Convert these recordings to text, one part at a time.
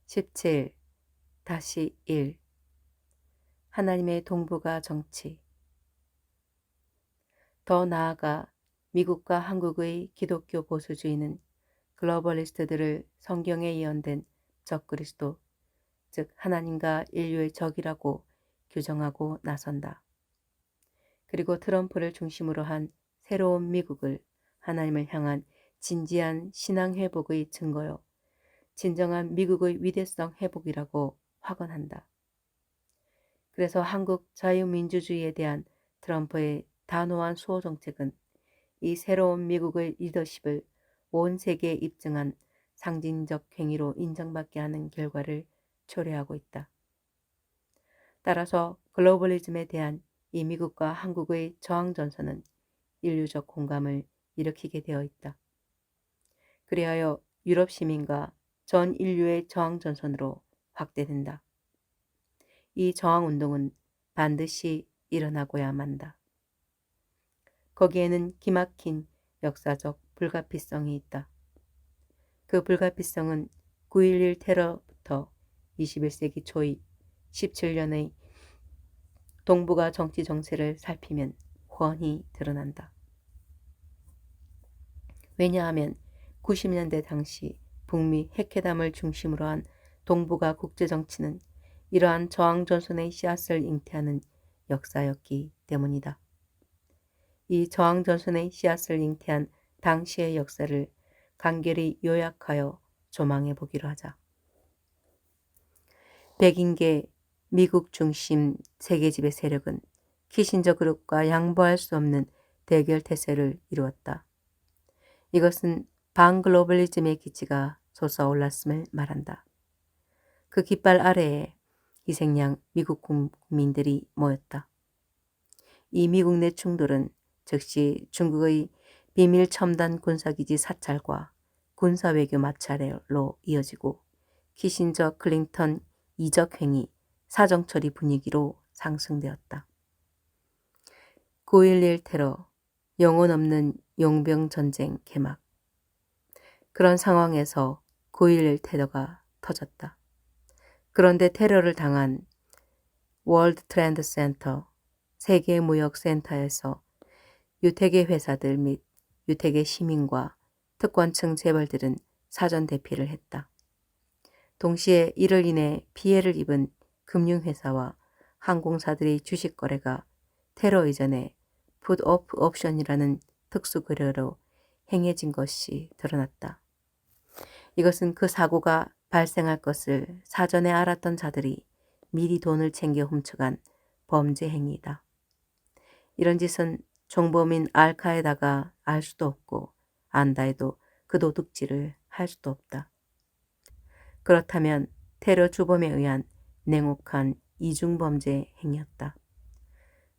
17-1 하나님의 동북아 정치. 더 나아가 미국과 한국의 기독교 보수주의는 글로벌리스트들을 성경에 예언된 적그리스도, 즉 하나님과 인류의 적이라고 규정하고 나선다. 그리고 트럼프를 중심으로 한 새로운 미국을 하나님을 향한 진지한 신앙 회복의 증거요, 진정한 미국의 위대성 회복이라고 확언한다. 그래서 한국 자유민주주의에 대한 트럼프의 단호한 수호 정책은 이 새로운 미국의 리더십을 온 세계에 입증한 상징적 행위로 인정받게 하는 결과를 초래하고 있다. 따라서 글로벌리즘에 대한 이 미국과 한국의 저항 전선은 인류적 공감을 일으키게 되어 있다. 그리하여 유럽 시민과 전 인류의 저항 전선으로 확대된다. 이 저항 운동은 반드시 일어나고야 만다. 거기에는 기막힌 역사적 불가피성이 있다. 그 불가피성은 9.11 테러부터 21세기 초의 17년의 동북아 정치 정세를 살피면 훤히 드러난다. 왜냐하면 90년대 당시 북미 핵회담을 중심으로 한 동북아 국제정치는 이러한 저항 전선의 씨앗을 잉태하는 역사였기 때문이다. 이 저항 전선의 씨앗을 잉태한 당시의 역사를 간결히 요약하여 조망해 보기로 하자. 백인계 미국 중심 세계지배 세력은 키신저 그룹과 양보할 수 없는 대결 태세를 이루었다. 이것은 반글로벌리즘의 기치가 솟아올랐음을 말한다. 그 깃발 아래에 희생양 미국 국민들이 모였다. 이 미국 내 충돌은 즉시 중국의 비밀 첨단 군사기지 사찰과 군사외교 마찰로 이어지고 키신저 클린턴 이적 행위, 사정처리 분위기로 상승되었다. 9.11 테러, 영혼 없는 용병 전쟁 개막. 그런 상황에서 9.11 테러가 터졌다. 그런데 테러를 당한 월드 트렌드 센터, 세계무역센터에서 유태계 회사들 및 유태계 시민과 특권층 재벌들은 사전 대피를 했다. 동시에 이를 인해 피해를 입은 금융회사와 항공사들의 주식 거래가 테러 이전에 풋 오프 옵션이라는 특수 거래로 행해진 것이 드러났다. 이것은 그 사고가 발생할 것을 사전에 알았던 자들이 미리 돈을 챙겨 훔쳐간 범죄 행위이다. 이런 짓은 종범인 알카에다가 알 수도 없고 안다 해도 그 도둑질을 할 수도 없다. 그렇다면 테러 주범에 의한 냉혹한 이중범죄 행위였다.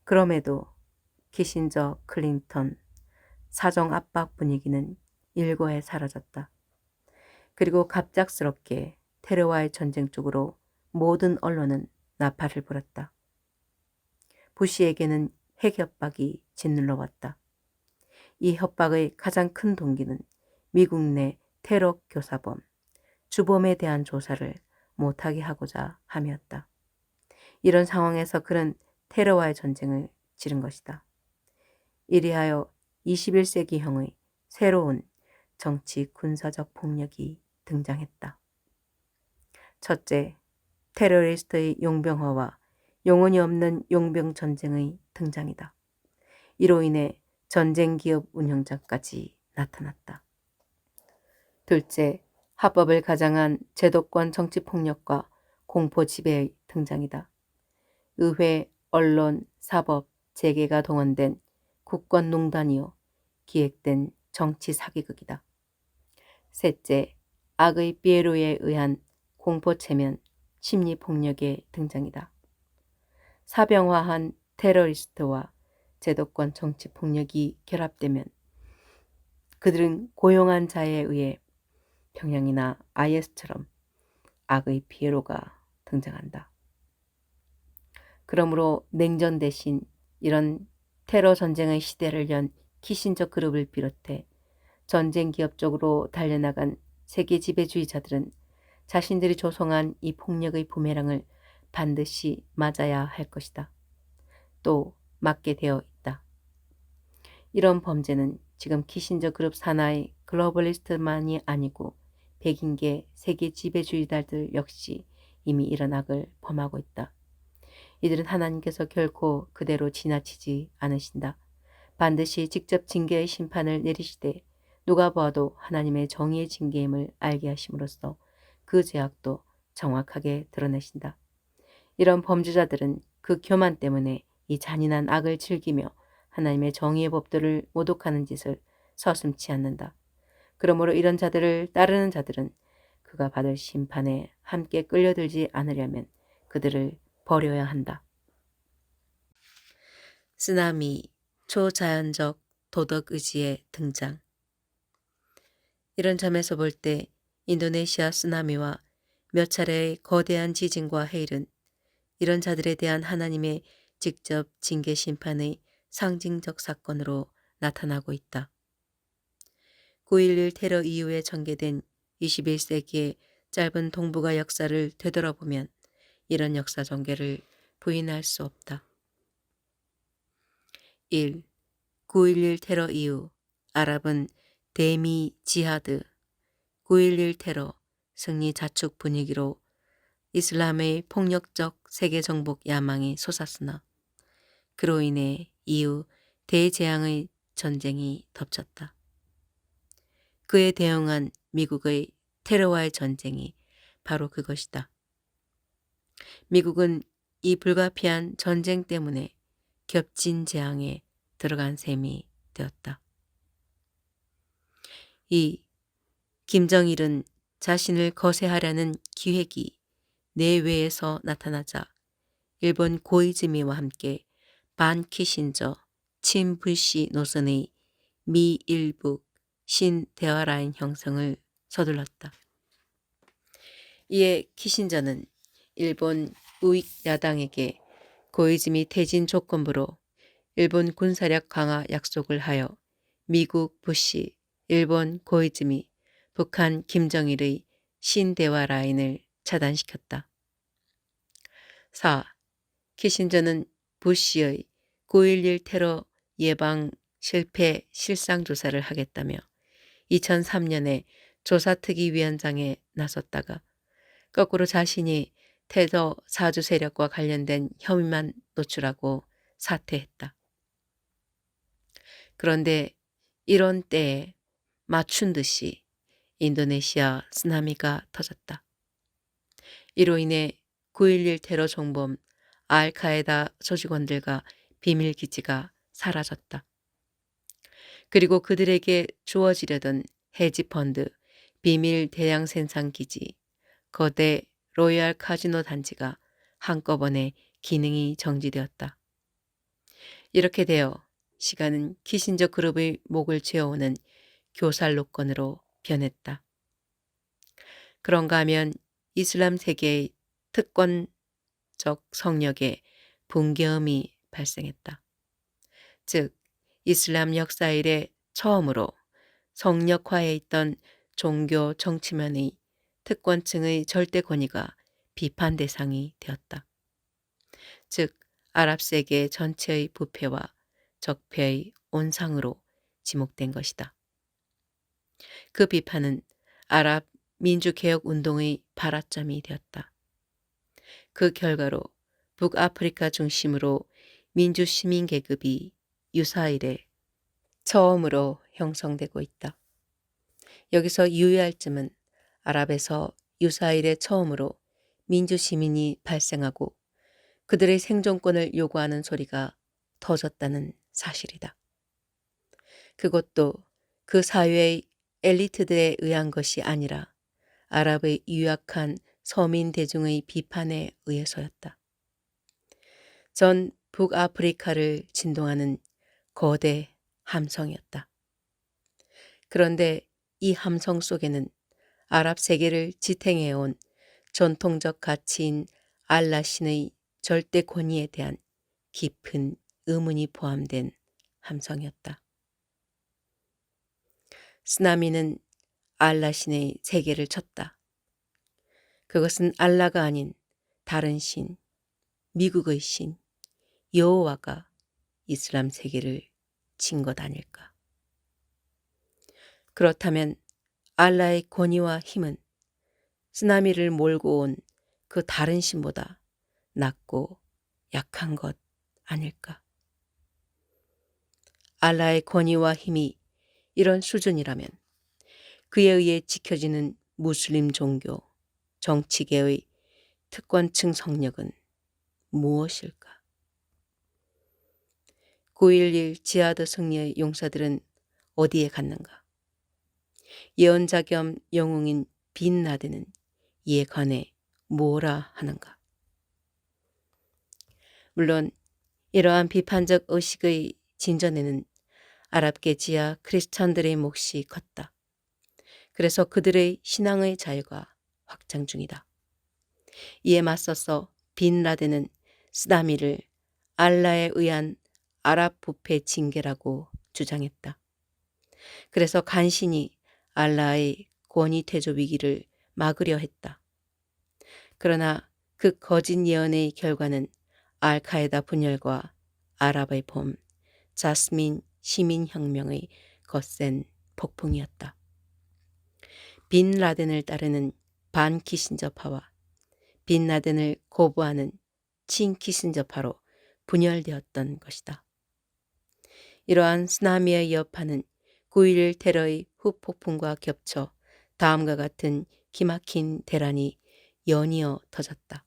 그럼에도 키신저 클린턴 사정 압박 분위기는 일거에 사라졌다. 그리고 갑작스럽게 테러와의 전쟁 쪽으로 모든 언론은 나팔을 불었다. 부시에게는 핵 협박이 짓눌러 왔다. 이 협박의 가장 큰 동기는 미국 내 테러 교사범, 주범에 대한 조사를 못하게 하고자 함이었다. 이런 상황에서 그는 테러와의 전쟁을 치른 것이다. 이리하여 21세기형의 새로운 정치 군사적 폭력이 등장했다. 첫째, 테러리스트의 용병화와 영혼이 없는 용병 전쟁의 등장이다. 이로 인해 전쟁 기업 운영자까지 나타났다. 둘째, 합법을 가장한 제도권 정치 폭력과 공포 지배의 등장이다. 의회, 언론, 사법, 재계가 동원된 국권농단이요 기획된 정치 사기극이다. 셋째, 악의 피에로에 의한 공포체면 심리폭력의 등장이다. 사병화한 테러리스트와 제도권 정치폭력이 결합되면 그들은 고용한 자에 의해 평양이나 IS처럼 악의 피에로가 등장한다. 그러므로 냉전 대신 이런 테러 전쟁의 시대를 연 키신저 그룹을 비롯해 전쟁 기업 쪽으로 달려나간 세계 지배주의자들은 자신들이 조성한 이 폭력의 부메랑을 반드시 맞아야 할 것이다. 또 맞게 되어 있다. 이런 범죄는 지금 키신저 그룹 산하의 글로벌리스트만이 아니고 백인계 세계 지배주의자들 역시 이미 이런 악을 범하고 있다. 이들은 하나님께서 결코 그대로 지나치지 않으신다. 반드시 직접 징계의 심판을 내리시되 누가 보아도 하나님의 정의의 징계임을 알게 하심으로써 그 죄악도 정확하게 드러내신다. 이런 범죄자들은 그 교만 때문에 이 잔인한 악을 즐기며 하나님의 정의의 법도를 모독하는 짓을 서슴지 않는다. 그러므로 이런 자들을 따르는 자들은 그가 받을 심판에 함께 끌려들지 않으려면 그들을 버려야 한다. 쓰나미, 초자연적 도덕의지의 등장. 이런 점에서 볼 때 인도네시아 쓰나미와 몇 차례의 거대한 지진과 해일은 이런 자들에 대한 하나님의 직접 징계 심판의 상징적 사건으로 나타나고 있다. 9.11 테러 이후에 전개된 21세기의 짧은 동북아 역사를 되돌아보면 이런 역사 전개를 부인할 수 없다. 1. 9.11 테러 이후 아랍은 대미 지하드, 9.11 테러 승리 자축 분위기로 이슬람의 폭력적 세계 정복 야망이 솟았으나 그로 인해 이후 대재앙의 전쟁이 덮쳤다. 그에 대응한 미국의 테러와의 전쟁이 바로 그것이다. 미국은 이 불가피한 전쟁 때문에 겹친 재앙에 들어간 셈이 되었다. 2. 김정일은 자신을 거세하려는 기획이 내외에서 나타나자 일본 고이즈미와 함께 반키신저, 친불시 노선의 미일북 신대화라인 형성을 서둘렀다. 이에 키신저는 일본 우익 야당에게 고이즈미 퇴진 조건부로 일본 군사력 강화 약속을 하여 미국 부시, 일본 고이즈미, 북한 김정일의 신대화 라인을 차단시켰다. 4. 키신저는 부시의 9.11 테러 예방 실패 실상조사를 하겠다며 2003년에 조사특위위원장에 나섰다가 거꾸로 자신이 테러 사주 세력과 관련된 혐의만 노출하고 사퇴했다. 그런데 이런 때에 맞춘 듯이 인도네시아 쓰나미가 터졌다. 이로 인해 9.11 테러 정범 알카에다 조직원들과 비밀기지가 사라졌다. 그리고 그들에게 주어지려던 헤지펀드, 비밀 대량 생산기지, 거대 로얄 카지노 단지가 한꺼번에 기능이 정지되었다. 이렇게 되어 시간은 키신저 그룹의 목을 죄어오는 교살로건으로 변했다. 그런가 하면 이슬람 세계의 특권적 성역에 붕괴음이 발생했다. 즉 이슬람 역사 이래 처음으로 성역화해 있던 종교 정치면의 특권층의 절대 권위가 비판 대상이 되었다. 즉 아랍 세계 전체의 부패와 적폐의 온상으로 지목된 것이다. 그 비판은 아랍 민주개혁 운동의 발화점이 되었다. 그 결과로 북아프리카 중심으로 민주시민 계급이 유사일에 처음으로 형성되고 있다. 여기서 유의할 점은 아랍에서 유사일에 처음으로 민주시민이 발생하고 그들의 생존권을 요구하는 소리가 터졌다는 사실이다. 그것도 그 사회의 엘리트들에 의한 것이 아니라 아랍의 유약한 서민 대중의 비판에 의해서였다. 전 북아프리카를 진동하는 거대 함성이었다. 그런데 이 함성 속에는 아랍 세계를 지탱해온 전통적 가치인 알라 신의 절대 권위에 대한 깊은 의문이 포함된 함성이었다. 쓰나미는 알라 신의 세계를 쳤다. 그것은 알라가 아닌 다른 신, 미국의 신, 여호와가 이슬람 세계를 친 것 아닐까. 그렇다면 알라의 권위와 힘은 쓰나미를 몰고 온 그 다른 신보다 낮고 약한 것 아닐까. 알라의 권위와 힘이 이런 수준이라면 그에 의해 지켜지는 무슬림 종교, 정치계의 특권층 성력은 무엇일까? 9.11 지하드 승리의 용사들은 어디에 갔는가? 예언자 겸 영웅인 빈 라덴은 이에 관해 뭐라 하는가? 물론 이러한 비판적 의식의 진전에는 아랍계 지하 크리스천들의 몫이 컸다. 그래서 그들의 신앙의 자유가 확장 중이다. 이에 맞서서 빈 라덴은 쓰다미를 알라에 의한 아랍 부패 징계라고 주장했다. 그래서 간신히 알라의 권위 퇴조 위기를 막으려 했다. 그러나 그 거짓 예언의 결과는 알카에다 분열과 아랍의 봄, 자스민 시민혁명의 거센 폭풍이었다. 빈 라덴을 따르는 반 키신저파와 빈 라덴을 거부하는 친 키신저파로 분열되었던 것이다. 이러한 쓰나미의 여파는 9.11 테러의 후폭풍과 겹쳐 다음과 같은 기막힌 대란이 연이어 터졌다.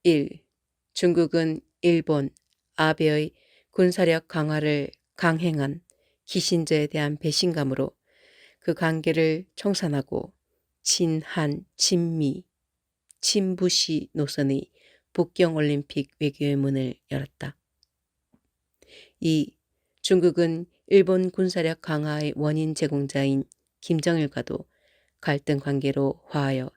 1. 중국은 일본, 아베의 군사력 강화를 강행한 키신저에 대한 배신감으로 그 관계를 청산하고 친한, 친미, 친부시 노선의 북경올림픽 외교의 문을 열었다. 2. 중국은 일본 군사력 강화의 원인 제공자인 김정일과도 갈등 관계로 화하여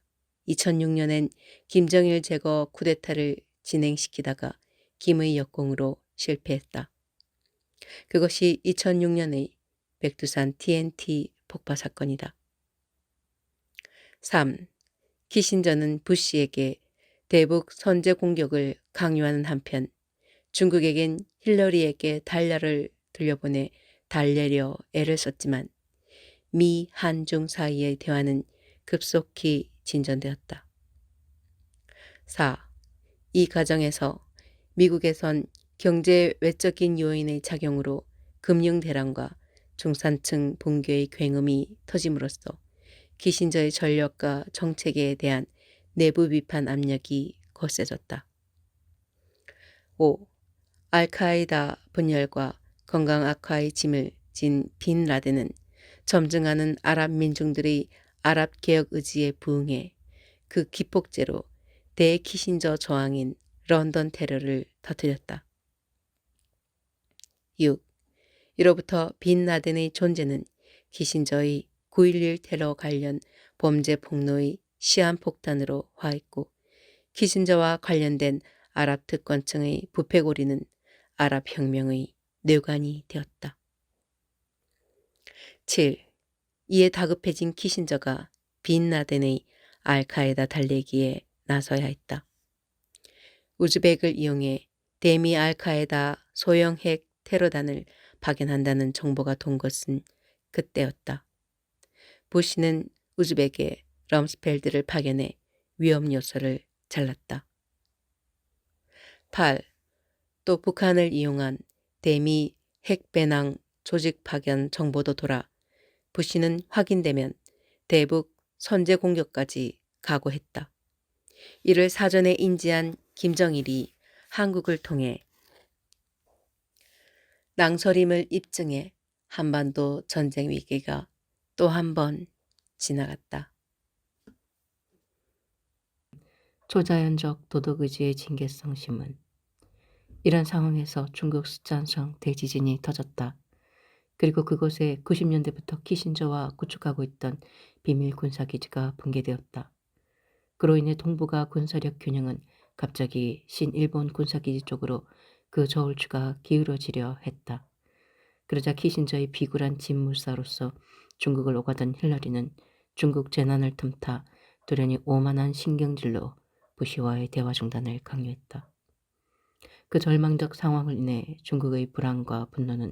2006년엔 김정일 제거 쿠데타를 진행시키다가 김의 역공으로 실패했다. 그것이 2006년의 백두산 TNT 폭파 사건이다. 3. 키신저는 부시에게 대북 선제 공격을 강요하는 한편 중국에겐 힐러리에게 달러를 들려보내 달래려 애를 썼지만 미, 한중 사이의 대화는 급속히 진전되었다. 4. 이 과정에서 미국에선 경제 외적인 요인의 작용으로 금융 대란과 중산층 붕괴의 굉음이 터짐으로써 키신저의 전력과 정책에 대한 내부 비판 압력이 거세졌다. 5. 알카에다 분열과 건강 악화의 짐을 진 빈 라덴은 점증하는 아랍 민중들의 아랍 개혁 의지에 부응해 그 기폭제로 대키신저 저항인 런던 테러를 터뜨렸다. 6. 이로부터 빈 라덴의 존재는 키신저의 9.11 테러 관련 범죄 폭로의 시한폭탄으로 화했고 키신저와 관련된 아랍 특권층의 부패고리는 아랍 혁명의 뇌관이 되었다. 7. 이에 다급해진 키신저가 빈 라덴의 알카에다 달래기에 나서야 했다. 우즈벡을 이용해 대미 알카에다 소형 핵 테러단을 파견한다는 정보가 돈 것은 그때였다. 부시는 우즈벡에 럼스펠드를 파견해 위험 요소를 잘랐다. 8. 또 북한을 이용한 대미 핵배낭 조직 파견 정보도 돌아 부시는 확인되면 대북 선제 공격까지 각오했다. 이를 사전에 인지한 김정일이 한국을 통해 낭설임을 입증해 한반도 전쟁 위기가 또 한 번 지나갔다. 초자연적 도덕의지의 징계성 심은 이런 상황에서 중국 스촨성 대지진이 터졌다. 그리고 그곳에 90년대부터 키신저와 구축하고 있던 비밀 군사기지가 붕괴되었다. 그로 인해 동북아 군사력 균형은 갑자기 신일본 군사기지 쪽으로 그 저울추가 기울어지려 했다. 그러자 키신저의 비굴한 진물사로서 중국을 오가던 힐러리는 중국 재난을 틈타 돌연히 오만한 신경질로 부시와의 대화 중단을 강요했다. 그 절망적 상황을 인해 중국의 불안과 분노는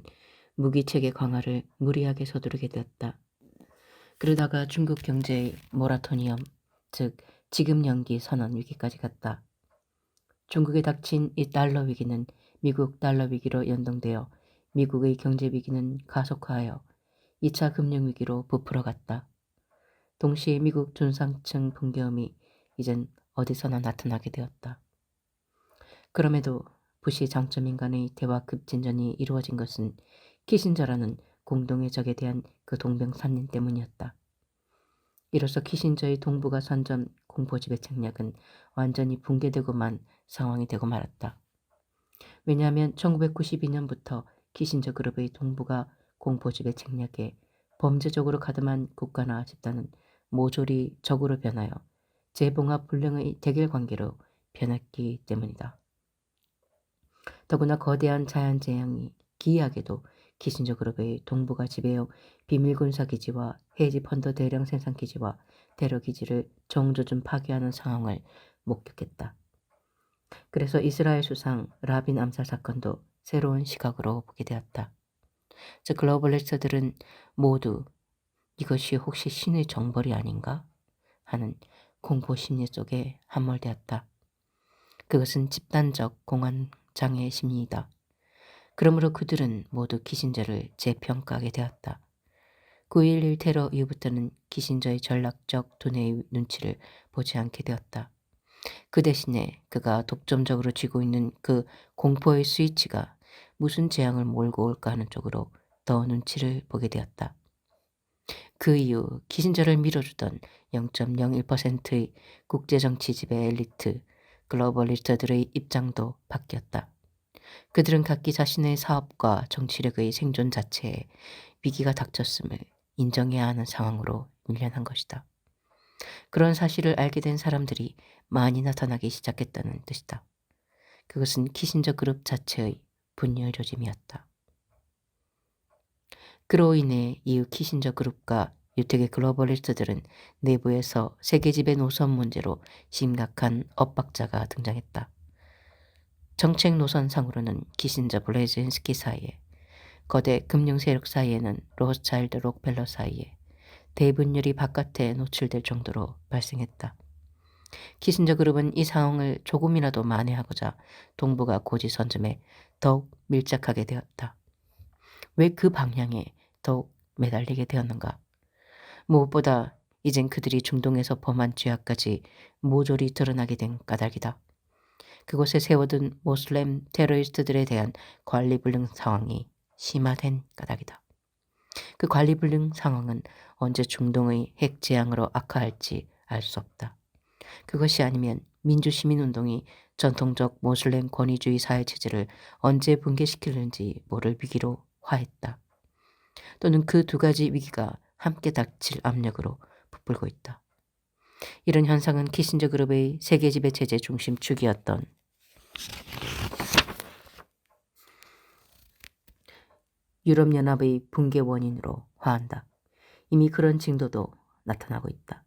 무기체계 강화를 무리하게 서두르게 되었다. 그러다가 중국 경제의 모라토니엄, 즉 지급 연기 선언 위기까지 갔다. 중국에 닥친 이 달러 위기는 미국 달러 위기로 연동되어 미국의 경제 위기는 가속화하여 2차 금융 위기로 부풀어갔다. 동시에 미국 중상층 붕괴음이 이젠 어디서나 나타나게 되었다. 그럼에도 부시 장점인 간의 대화 급진전이 이루어진 것은 키신저라는 공동의 적에 대한 그 동병상련 때문이었다. 이로써 키신저의 동북아 선전 공포지배 책략은 완전히 붕괴되고만 상황이 되고 말았다. 왜냐하면 1992년부터 키신저 그룹의 동북아 공포지배 책략에 범죄적으로 가담한 국가나 집단은 모조리 적으로 변하여 재봉합 불능의 대결 관계로 변했기 때문이다. 더구나 거대한 자연재앙이 기이하게도 키신저 그룹의 동북아 지배역 비밀군사기지와 헤지펀드 대량 생산기지와 테러기지를 정조준 파괴하는 상황을 목격했다. 그래서 이스라엘 수상 라빈 암살 사건도 새로운 시각으로 보게 되었다. 즉 글로벌리스트들은 모두 이것이 혹시 신의 정벌이 아닌가 하는 공포심리 속에 함몰되었다. 그것은 집단적 공황장애 심리이다. 그러므로 그들은 모두 키신저를 재평가하게 되었다. 9.11 테러 이후부터는 키신저의 전략적 두뇌의 눈치를 보지 않게 되었다. 그 대신에 그가 독점적으로 쥐고 있는 그 공포의 스위치가 무슨 재앙을 몰고 올까 하는 쪽으로 더 눈치를 보게 되었다. 그 이후 키신저를 밀어주던 0.01%의 국제정치 지배 엘리트 글로벌리스트들의 입장도 바뀌었다. 그들은 각기 자신의 사업과 정치력의 생존 자체에 위기가 닥쳤음을 인정해야 하는 상황으로 밀려난 것이다. 그런 사실을 알게 된 사람들이 많이 나타나기 시작했다는 뜻이다. 그것은 키신저 그룹 자체의 분열 조짐이었다. 그로 인해 이후 키신저 그룹과 유택의 글로벌리스트들은 내부에서 세계 지배 노선 문제로 심각한 엇박자가 등장했다. 정책 노선상으로는 키신저 블레진스키 사이에, 거대 금융 세력 사이에는 로스차일드 록펠러 사이에 대분열이 바깥에 노출될 정도로 발생했다. 키신저 그룹은 이 상황을 조금이라도 만회하고자 동북아 고지 선점에 더욱 밀착하게 되었다. 왜 그 방향에 더욱 매달리게 되었는가? 무엇보다 이젠 그들이 중동에서 범한 죄악까지 모조리 드러나게 된 까닭이다. 그곳에 세워둔 모슬렘 테러리스트들에 대한 관리불능 상황이 심화된 까닭이다. 그 관리불능 상황은 언제 중동의 핵 재앙으로 악화할지 알 수 없다. 그것이 아니면 민주시민운동이 전통적 모슬렘 권위주의 사회체제를 언제 붕괴시키는지 모를 위기로 화했다. 또는 그 두 가지 위기가 함께 닥칠 압력으로 부풀고 있다. 이런 현상은 키신저 그룹의 세계 지배 체제 중심 축이었던 유럽연합의 붕괴 원인으로 화한다. 이미 그런 징조도 나타나고 있다.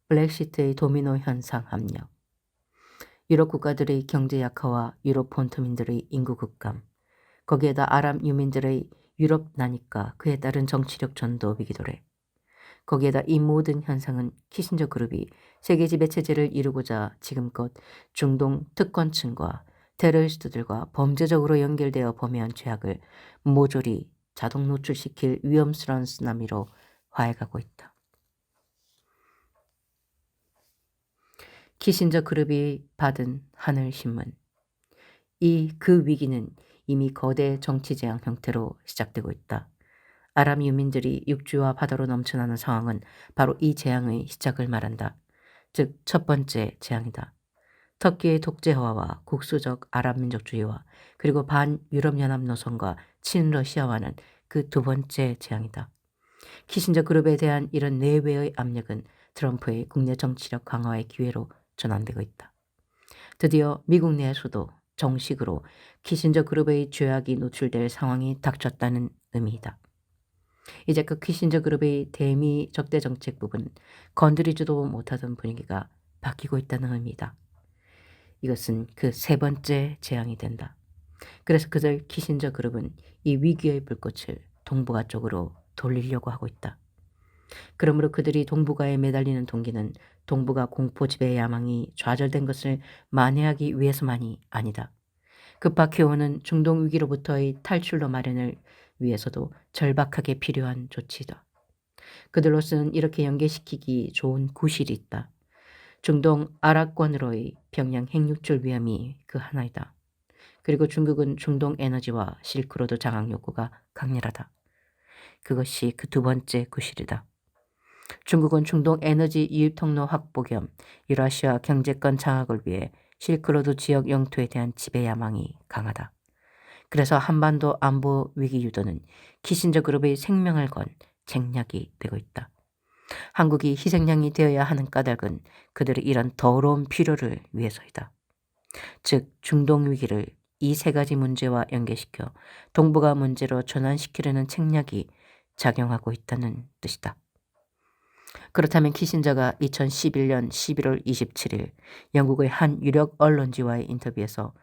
블랙시트의 도미노 현상 압력, 유럽 국가들의 경제 약화와 유럽 본토민들의 인구 급감, 거기에다 아랍 유민들의 유럽 난입과 그에 따른 정치력 전도 위기도래. 거기에다 이 모든 현상은 키신저 그룹이 세계 지배 체제를 이루고자 지금껏 중동 특권층과 테러리스트들과 범죄적으로 연결되어 범해온 죄악을 모조리 자동 노출시킬 위험스러운 쓰나미로 화해가고 있다. 키신저 그룹이 받은 하늘신문. 그 위기는 이미 거대 정치재앙 형태로 시작되고 있다. 아랍 유민들이 육지와 바다로 넘쳐나는 상황은 바로 이 재앙의 시작을 말한다. 즉 첫 번째 재앙이다. 터키의 독재화와 국수적 아랍 민족주의와 그리고 반유럽연합 노선과 친러시아와는 그 두 번째 재앙이다. 키신저 그룹에 대한 이런 내외의 압력은 트럼프의 국내 정치력 강화의 기회로 전환되고 있다. 드디어 미국 내에서도 정식으로 키신저 그룹의 죄악이 노출될 상황이 닥쳤다는 의미이다. 이제 그 키신저 그룹의 대미 적대 정책 부분 건드리지도 못하던 분위기가 바뀌고 있다는 의미다. 이것은 그 세 번째 재앙이 된다. 그래서 그들 키신저 그룹은 이 위기의 불꽃을 동북아 쪽으로 돌리려고 하고 있다. 그러므로 그들이 동북아에 매달리는 동기는 동북아 공포 지배 야망이 좌절된 것을 만회하기 위해서만이 아니다. 급박해오는 중동 위기로부터의 탈출로 마련을 위해서도 절박하게 필요한 조치다. 그들로서는 이렇게 연계시키기 좋은 구실이 있다. 중동 아랍권으로의 평양 핵육출 위험이 그 하나이다. 그리고 중국은 중동 에너지와 실크로드 장악 욕구가 강렬하다. 그것이 그 두 번째 구실이다. 중국은 중동 에너지 유입 통로 확보 겸 유라시아 경제권 장악을 위해 실크로드 지역 영토에 대한 지배 야망이 강하다. 그래서 한반도 안보 위기 유도는 키신저 그룹의 생명을 건 쟁약이 되고 있다. 한국이 희생양이 되어야 하는 까닭은 그들의 이런 더러운 필요를 위해서이다. 즉 중동 위기를 이 세 가지 문제와 연계시켜 동북아 문제로 전환시키려는 책략이 작용하고 있다는 뜻이다. 그렇다면 키신저가 2011년 11월 27일 영국의 한 유력 언론지와의 인터뷰에서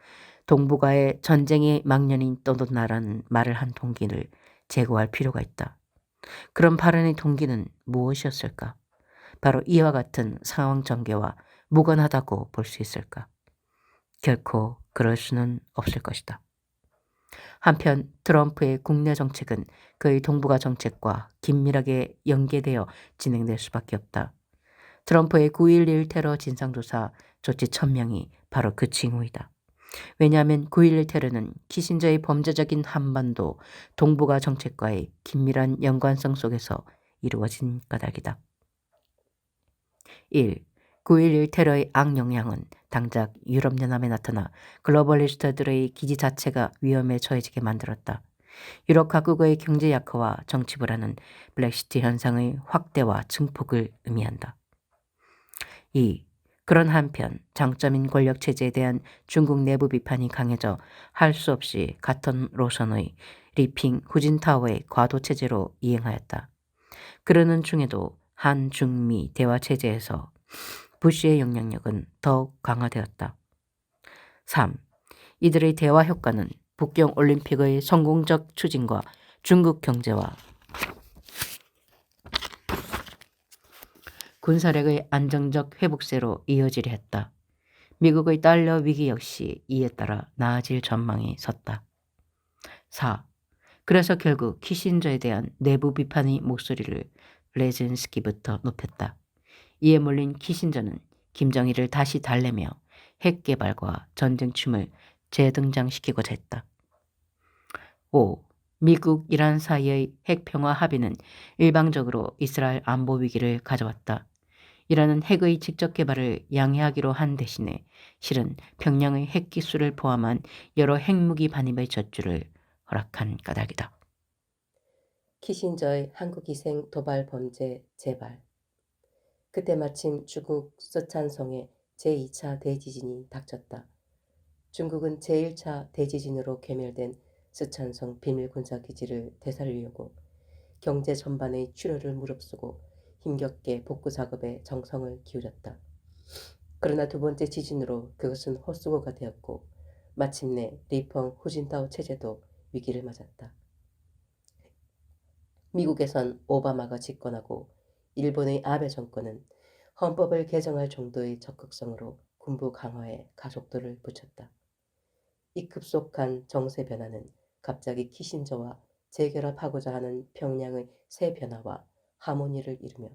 동북아에 전쟁의 망년이 떠돈다라는 말을 한 동기를 제고할 필요가 있다. 그런 발언의 동기는 무엇이었을까? 바로 이와 같은 상황 전개와 무관하다고 볼 수 있을까? 결코 그럴 수는 없을 것이다. 한편 트럼프의 국내 정책은 그의 동북아 정책과 긴밀하게 연계되어 진행될 수밖에 없다. 트럼프의 9.11 테러 진상조사 조치 1000명이 바로 그 징후이다. 왜냐하면 9.11 테러는 키신저의 범죄적인 한반도 동북아 정책과의 긴밀한 연관성 속에서 이루어진 까닭이다. 1. 9.11 테러의 악영향은 당장 유럽연합에 나타나 글로벌리스트들의 기지 자체가 위험에 처해지게 만들었다. 유럽 각국의 경제 약화와 정치 불안은 블랙시트 현상의 확대와 증폭을 의미한다. 2. 그런 한편 장점인 권력체제에 대한 중국 내부 비판이 강해져 할 수 없이 같은 노선의 리핑 후진타오의 과도체제로 이행하였다. 그러는 중에도 한중미 대화체제에서 부시의 영향력은 더욱 강화되었다. 3. 이들의 대화 효과는 북경 올림픽의 성공적 추진과 중국 경제와 군사력의 안정적 회복세로 이어지려 했다. 미국의 달러 위기 역시 이에 따라 나아질 전망이 섰다. 4. 그래서 결국 키신저에 대한 내부 비판의 목소리를 레젠스키부터 높였다. 이에 몰린 키신저는 김정일을 다시 달래며 핵 개발과 전쟁 춤을 재등장시키고자 했다. 5. 미국, 이란 사이의 핵평화 합의는 일방적으로 이스라엘 안보 위기를 가져왔다. 이라는 핵의 직접 개발을 양해하기로 한 대신에 실은 평양의 핵기술을 포함한 여러 핵무기 반입의 저주를 허락한 까닭이다. 키신저의 한국위생 도발 범죄 재발. 그때 마침 중국 쓰촨성에 제2차 대지진이 닥쳤다. 중국은 제1차 대지진으로 괴멸된 쓰촨성 비밀군사기지를 되살리려고 경제 전반의 출혈을 무릅쓰고 힘겹게 복구 작업에 정성을 기울였다. 그러나 두 번째 지진으로 그것은 헛수고가 되었고 마침내 리펑 후진타오 체제도 위기를 맞았다. 미국에선 오바마가 집권하고 일본의 아베 정권은 헌법을 개정할 정도의 적극성으로 군부 강화에 가속도를 붙였다. 이 급속한 정세 변화는 갑자기 키신저와 재결합하고자 하는 평양의 새 변화와 하모니를 이루며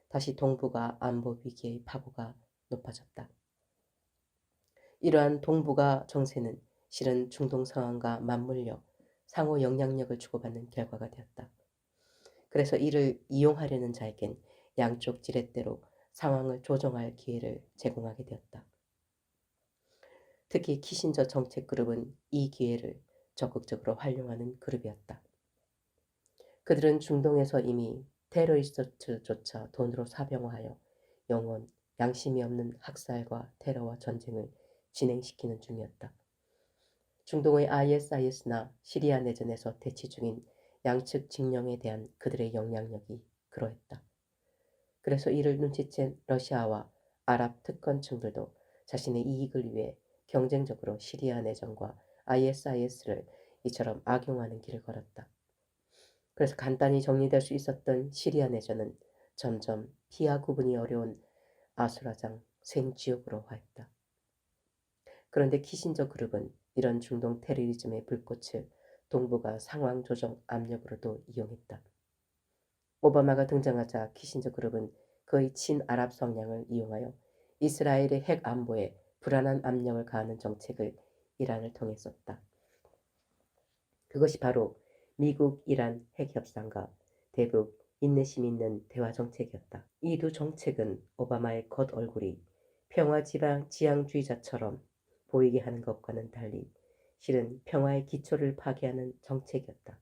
다시 동북아 안보 위기의 파고가 높아졌다. 이러한 동북아 정세는 실은 중동 상황과 맞물려 상호 영향력을 주고받는 결과가 되었다. 그래서 이를 이용하려는 자에겐 양쪽 지렛대로 상황을 조정할 기회를 제공하게 되었다. 특히 키신저 정책 그룹은 이 기회를 적극적으로 활용하는 그룹이었다. 그들은 중동에서 이미 테러리스트조차 돈으로 사병화하여 영혼, 양심이 없는 학살과 테러와 전쟁을 진행시키는 중이었다. 중동의 ISIS나 시리아 내전에서 대치 중인 양측 진영에 대한 그들의 영향력이 그러했다. 그래서 이를 눈치챈 러시아와 아랍 특권층들도 자신의 이익을 위해 경쟁적으로 시리아 내전과 ISIS를 이처럼 악용하는 길을 걸었다. 그래서 간단히 정리될 수 있었던 시리아 내전은 점점 피하 구분이 어려운 아수라장 생지옥으로 화했다. 그런데 키신저 그룹은 이런 중동 테러리즘의 불꽃을 동북아 상황 조정 압력으로도 이용했다. 오바마가 등장하자 키신저 그룹은 그의 친아랍 성향을 이용하여 이스라엘의 핵 안보에 불안한 압력을 가하는 정책을 이란을 통해 썼다. 그것이 바로 미국 이란 핵 협상과 대북 인내심 있는 대화 정책이었다. 이 두 정책은 오바마의 겉얼굴이 평화 지향주의자처럼 보이게 하는 것과는 달리 실은 평화의 기초를 파괴하는 정책이었다.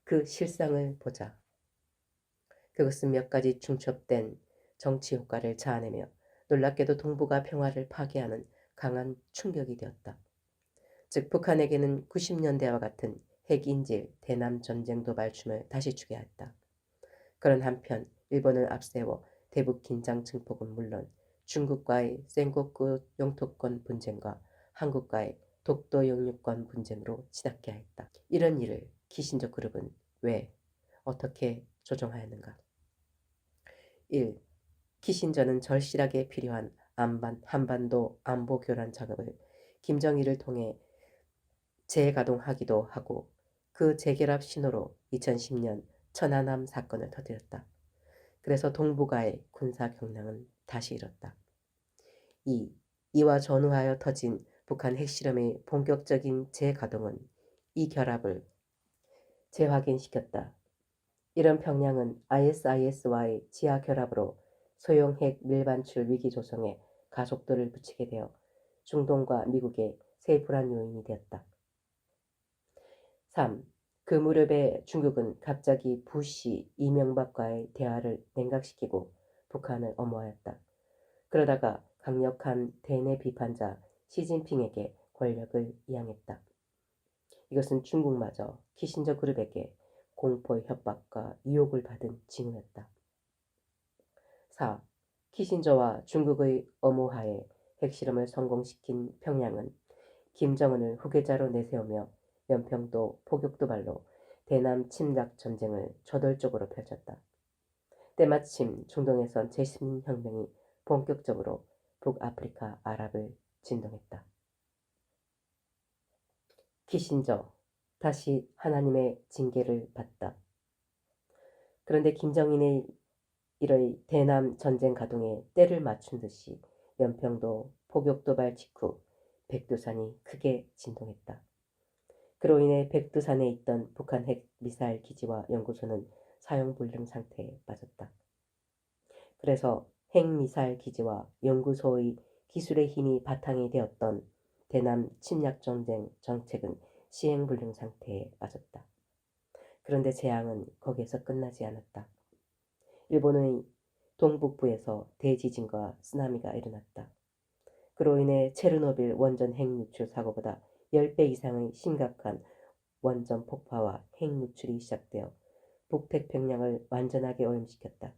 그 실상을 보자. 그것은 몇 가지 중첩된 정치 효과를 자아내며 놀랍게도 동북아 평화를 파괴하는 강한 충격이 되었다. 즉 북한에게는 90년대와 같은 핵인질 대남 전쟁 도발춤을 다시 추게 했다. 그런 한편 일본을 앞세워 대북 긴장 증폭은 물론 중국과의 센고쿠 영토권 분쟁과 한국과의 독도 영유권 분쟁으로 치닫게 하였다. 이런 일을 키신저 그룹은 왜 어떻게 조정하였는가? 1. 키신저는 절실하게 필요한 한반도 안보 교란 작업을 김정일을 통해 재가동하기도 하고 그 재결합 신호로 2010년 천안함 사건을 터뜨렸다. 그래서 동북아의 군사 경랑은 다시 일었다. 2. 이와 전후하여 터진 북한 핵실험의 본격적인 재가동은 이 결합을 재확인시켰다. 이런 평양은 ISIS와의 지하 결합으로 소형 핵 밀반출 위기 조성에 가속도를 붙이게 되어 중동과 미국의 새 불안 요인이 되었다. 3. 그 무렵에 중국은 갑자기 부시, 이명박과의 대화를 냉각시키고 북한을 엄호하였다. 그러다가 강력한 대내 비판자 시진핑에게 권력을 이양했다. 이것은 중국마저 키신저 그룹에게 공포 협박과 유혹을 받은 징후였다. 4. 키신저와 중국의 엄호하에 핵실험을 성공시킨 평양은 김정은을 후계자로 내세우며 연평도 포격도발로 대남 침략 전쟁을 저돌적으로 펼쳤다. 때마침 중동에선 재신민혁명이 본격적으로 북아프리카 아랍을 진동했다. 키신저 다시 하나님의 징계를 받다. 그런데 김정인의 이의 대남 전쟁 가동에 때를 맞춘 듯이 연평도 포격도발 직후 백두산이 크게 진동했다. 그로 인해 백두산에 있던 북한 핵 미사일 기지와 연구소는 사용불능 상태에 빠졌다. 그래서 핵 미사일 기지와 연구소의 기술의 힘이 바탕이 되었던 대남 침략 전쟁 정책은 시행불능 상태에 빠졌다. 그런데 재앙은 거기에서 끝나지 않았다. 일본의 동북부에서 대지진과 쓰나미가 일어났다. 그로 인해 체르노빌 원전 핵 누출 사고보다 10배 이상의 심각한 원전 폭파와 핵 누출이 시작되어 북태평양을 완전하게 오염시켰다.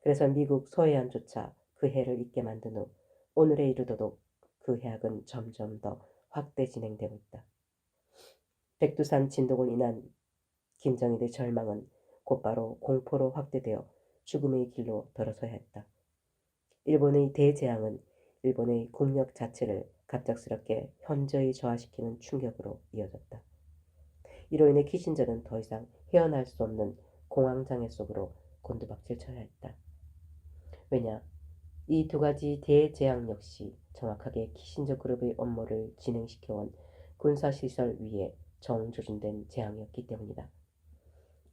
그래서 미국 서해안조차 그 해를 잊게 만든 후 오늘에 이르도록 그 해악은 점점 더 확대 진행되고 있다. 백두산 진동을 인한 김정일의 절망은 곧바로 공포로 확대되어 죽음의 길로 들어서야 했다. 일본의 대재앙은 일본의 국력 자체를 갑작스럽게 현저히 저하시키는 충격으로 이어졌다. 이로 인해 키신저는 더 이상 헤어날 수 없는 공황장애 속으로 곤두박질 쳐야 했다. 왜냐? 이 두 가지 대재앙 역시 정확하게 키신저 그룹의 업무를 진행시켜온 군사시설 위에 정조준된 재앙이었기 때문이다.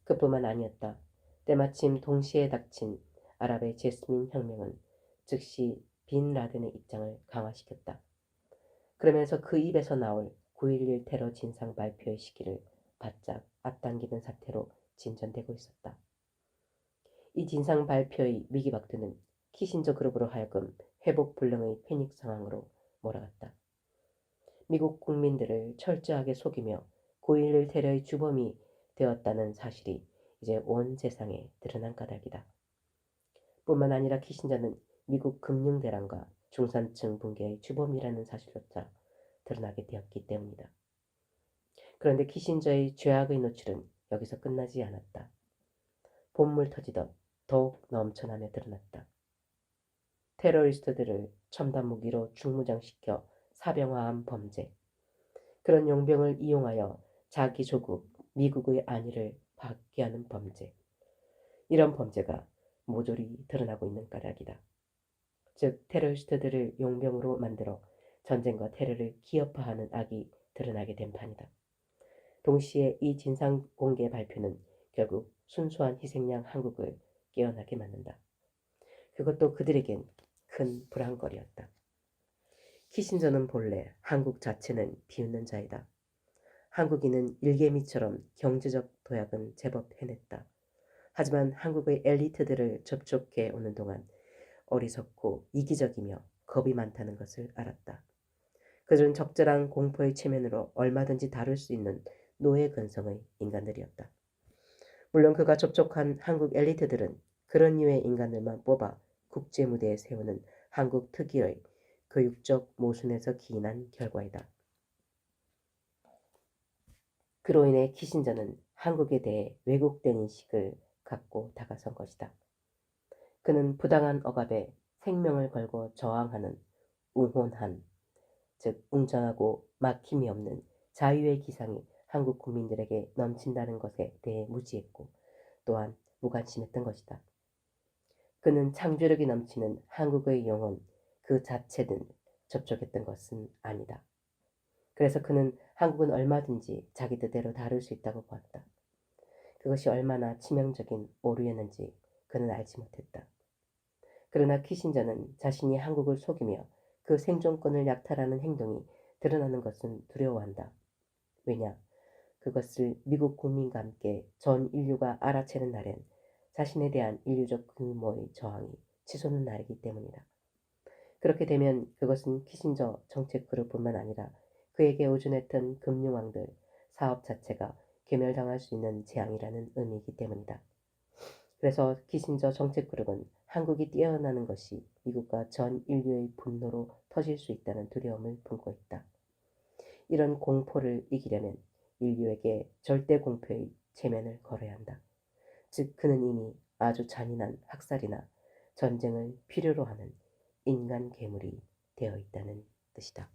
그뿐만 아니었다. 때마침 동시에 닥친 아랍의 제스민 혁명은 즉시 빈 라덴의 입장을 강화시켰다. 그러면서 그 입에서 나올 9.11 테러 진상 발표의 시기를 바짝 앞당기는 사태로 진전되고 있었다. 이 진상 발표의 미기박두는 키신저 그룹으로 하여금 회복 불능의 패닉 상황으로 몰아갔다. 미국 국민들을 철저하게 속이며 9.11 테러의 주범이 되었다는 사실이 이제 온 세상에 드러난 까닭이다. 뿐만 아니라 키신저는 미국 금융대란과 중산층 붕괴의 주범이라는 사실조차 드러나게 되었기 때문이다. 그런데 키신저의 죄악의 노출은 여기서 끝나지 않았다. 봇물 터지듯 더욱 넘쳐나며 드러났다. 테러리스트들을 첨단 무기로 중무장시켜 사병화한 범죄, 그런 용병을 이용하여 자기 조국 미국의 안위를 파괴하는 범죄, 이런 범죄가 모조리 드러나고 있는 까닭이다. 즉 테러리스트들을 용병으로 만들어 전쟁과 테러를 기업화하는 악이 드러나게 된 판이다. 동시에 이 진상 공개 발표는 결국 순수한 희생양 한국을 깨어나게 만든다. 그것도 그들에겐 큰 불안거리였다. 키신저는 본래 한국 자체는 비웃는 자이다. 한국인은 일개미처럼 경제적 도약은 제법 해냈다. 하지만 한국의 엘리트들을 접촉해 오는 동안 어리석고 이기적이며 겁이 많다는 것을 알았다. 그들은 적절한 공포의 체면으로 얼마든지 다룰 수 있는 노예 근성의 인간들이었다. 물론 그가 접촉한 한국 엘리트들은 그런 류의 인간들만 뽑아 국제 무대에 세우는 한국 특유의 교육적 모순에서 기인한 결과이다. 그로 인해 키신저는 한국에 대해 왜곡된 인식을 갖고 다가선 것이다. 그는 부당한 억압에 생명을 걸고 저항하는 웅혼한, 즉 웅장하고 막힘이 없는 자유의 기상이 한국 국민들에게 넘친다는 것에 대해 무지했고 또한 무관심했던 것이다. 그는 창조력이 넘치는 한국의 영혼 그 자체든 접촉했던 것은 아니다. 그래서 그는 한국은 얼마든지 자기 뜻대로 다룰 수 있다고 보았다. 그것이 얼마나 치명적인 오류였는지 그는 알지 못했다. 그러나 키신저는 자신이 한국을 속이며 그 생존권을 약탈하는 행동이 드러나는 것은 두려워한다. 왜냐? 그것을 미국 국민과 함께 전 인류가 알아채는 날엔 자신에 대한 인류적 규모의 저항이 치솟는 날이기 때문이다. 그렇게 되면 그것은 키신저 정책 그룹뿐만 아니라 그에게 의존했던 금융왕들, 사업 자체가 괴멸당할 수 있는 재앙이라는 의미이기 때문이다. 그래서 키신저 정책 그룹은 한국이 뛰어나는 것이 미국과 전 인류의 분노로 터질 수 있다는 두려움을 품고 있다. 이런 공포를 이기려면 인류에게 절대 공포의 체면을 걸어야 한다. 즉 그는 이미 아주 잔인한 학살이나 전쟁을 필요로 하는 인간 괴물이 되어 있다는 뜻이다.